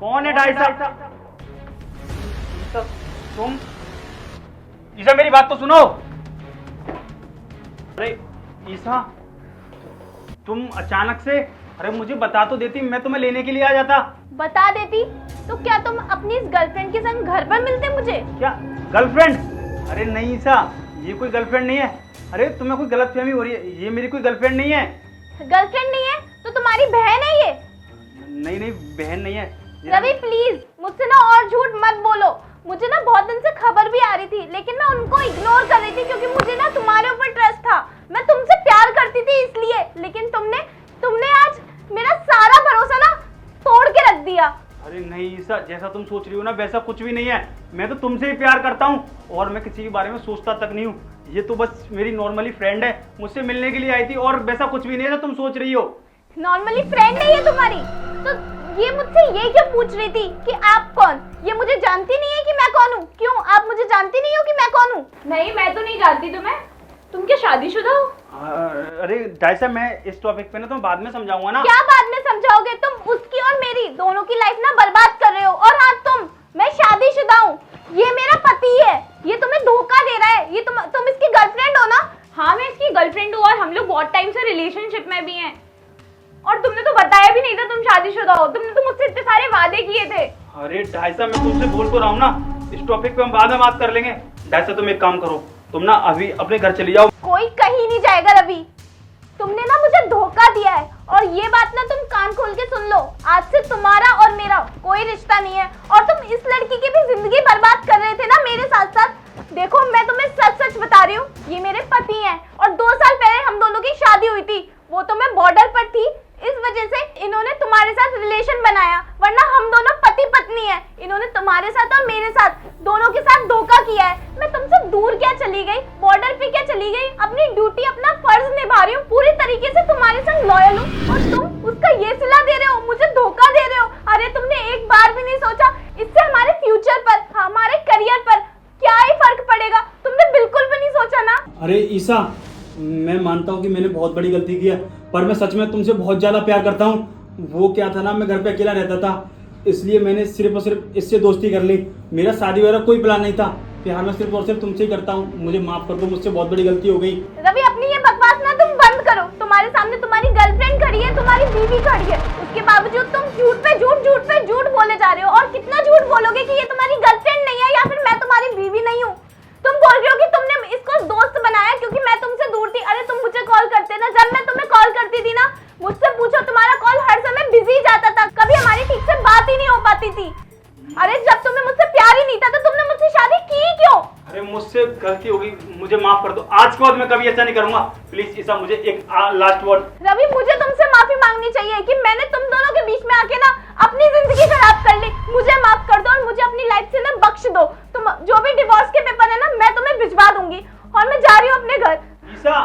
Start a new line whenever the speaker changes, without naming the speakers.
कौन है ढाई साहब? तुम ईसा, मेरी बात तो सुनो। अरे ईसा, तुम अचानक से, अरे मुझे बता तो देती, मैं तुम्हें लेने के लिए आ जाता।
बता देती तो क्या तुम अपनी इस गर्लफ्रेंड के संग घर पर मिलते मुझे?
क्या गर्लफ्रेंड? अरे नहीं ईसा, ये कोई गर्लफ्रेंड नहीं है। अरे तुम्हें कोई गलतफहमी हो रही है, ये मेरी कोई गर्लफ्रेंड नहीं है।
गर्लफ्रेंड नहीं है तो तुम्हारी बहन है ये?
नहीं नहीं, बहन नहीं है।
रवि प्लीज मुझसे ना और झूठ मत बोलो। मुझे ना बहुत दिन से खबर भी आ रही थी, लेकिन मैं उनको इग्नोर कर रही थी क्योंकि मुझे ना तुम्हारे ऊपर ट्रस्ट था। मैं तुमसे प्यार करती थी इसलिए, लेकिन तुमने आज मेरा सारा भरोसा ना तोड़ के रख दिया।
अरे नहीं ईसा, जैसा तुम सोच रही हो ना वैसा कुछ भी नहीं है। मैं तो तुमसे ही प्यार करता हूँ और मैं किसी के बारे में सोचता तक नहीं हूँ। ये तो बस मेरी नॉर्मली फ्रेंड है, मुझसे मिलने के लिए आई थी और वैसा कुछ भी नहीं है जो तुम सोच रही हो।
नॉर्मली फ्रेंड है ये तुम्हारी? तो ये मुझसे ये क्यों पूछ रही थी कि आप कौन? ये मुझे जानती नहीं है कि मैं कौन हूँ? क्यों आप मुझे जानती नहीं हो कि मैं कौन हूँ?
नहीं, मैं तो नहीं जानती तुम्हें। तुम क्या शादीशुदा हो?
अरे ढाई साहब, मैं इस टॉपिक पे ना तुम बाद में समझाऊंगा ना।
क्या बाद में समझाओगे? तुम उसकी और मेरी दोनों की लाइफ ना बर्बाद कर रहे हो। और हाँ, मैं शादीशुदा हूँ, ये मेरा पति है, ये तुम्हें धोखा दे रहा है। ये तुम इसकी गर्लफ्रेंड हो ना?
हाँ, मैं इसकी गर्लफ्रेंड हूँ और हम लोग बहुत टाइम से रिलेशनशिप में भी हैं। और तुमने तो बताया भी नहीं था तुम शादीशुदा हो। तुमने तो मुझसे इतने सारे वादे किए थे।
अरे ढाई साहब, मैं तुमसे बोल तो रहा हूँ ना, इस टॉपिक पे हम बाद में बात कर लेंगे। ढाई साहब, तुम एक काम करो, तुम ना अभी अपने घर चली जाओ।
कोई कहीं नहीं जाएगा रवि। तुमने ना मुझे धोखा दिया है और ये बात ना तुम कान खोल के सुन लो। आज से तुम्हारा और मेरा कोई रिश्ता नहीं है और तुम इस लड़की की भी जिंदगी बर्बाद कर रहे थे ना मेरे साथ साथ। देखो, मैं तुम्हें सच सच बता रही हूँ, ये मेरे पति हैं और 2 साल पहले हम दोनों की शादी हुई थी। वो तो मैं बॉर्डर पर थी, इस वजह से इन्होंने तुम्हारे साथ रिलेशन बनाया, वरना हम दोनों पति पत्नी हैं। इन्होंने तुम्हारे साथ और मेरे साथ दोनों के साथ धोखा किया है। मैं तुमसे दूर क्या चली गई, बॉर्डर पे क्या चली गई? अपनी ड्यूटी, अपना फर्ज निभा रही हूँ, पूरी तरीके से तुम्हारे संग लॉयल हूँ और तुम उसका ये सिला दे रहे हो, मुझे धोखा दे रहे हो। अरे तुमने एक बार भी नहीं सोचा इससे हमारे फ्यूचर पर, हमारे करियर पर क्या ही फर्क पड़ेगा? तुमने बिल्कुल भी नहीं सोचा ना।
अरे ईसा, मैं मानता हूँ कि मैंने बहुत बड़ी गलती की है, पर मैं सच में तुमसे बहुत ज्यादा प्यार करता हूँ। वो क्या था ना, मैं घर पे अकेला रहता था, इसलिए मैंने सिर्फ और सिर्फ इससे दोस्ती कर ली। मेरा शादी वगैरह कोई प्लान नहीं था। प्यार मैं सिर्फ और सिर्फ तुमसे ही करता हूँ। मुझे माफ कर दो, मुझसे बहुत बड़ी गलती हो गई।
रवि, अपनी ये बकवास ना तुम बंद करो। तुम्हारे सामने तुम्हारी गर्लफ्रेंड खड़ी है, तुम्हारी बीवी खड़ी है, उसके बावजूद तुम झूठ पे झूठ बोले जा रहे हो। और कितना झूठ बोलोगे कि ये तुम्हारी गर्लफ्रेंड नहीं है या फिर मैं तुम्हारी बीवी नहीं हूँ? तुम बोल रहे हो कि तुमने इसको दोस्त बनाया क्योंकि मैं तुमसे दूर थी। अरे तुम मुझे कॉल करते ना, जब मैं तुम्हें कॉल करती थी ना, मुझसे पूछो, तुम्हारा कॉल हर समय बिजी जाता था, कभी हमारी ठीक से बात ही नहीं हो पाती थी। अरे जब तुम्हें मुझसे प्यार ही नहीं था तो तुमने मुझसे शादी की क्यों?
अरे मुझसे गलती हो गई, मुझे माफ कर दो। आज के बाद मैं कभी ऐसा नहीं करूंगा। प्लीज ईसा, मुझे एक लास्ट वर्ड।
रवि, मुझे तुमसे माफी मांगनी चाहिए कि मैंने तुम दोनों के बीच में आके ना अपनी जिंदगी खराब कर ली। मुझे माफ कर दो और मुझे अपनी लाइफ से ना बख्श दो। तुम जो भी डिवोर्स के पेपर है ना, मैं तुम्हें भिजवा दूंगी और मैं जा रही हूँ अपने घर।
ईसा,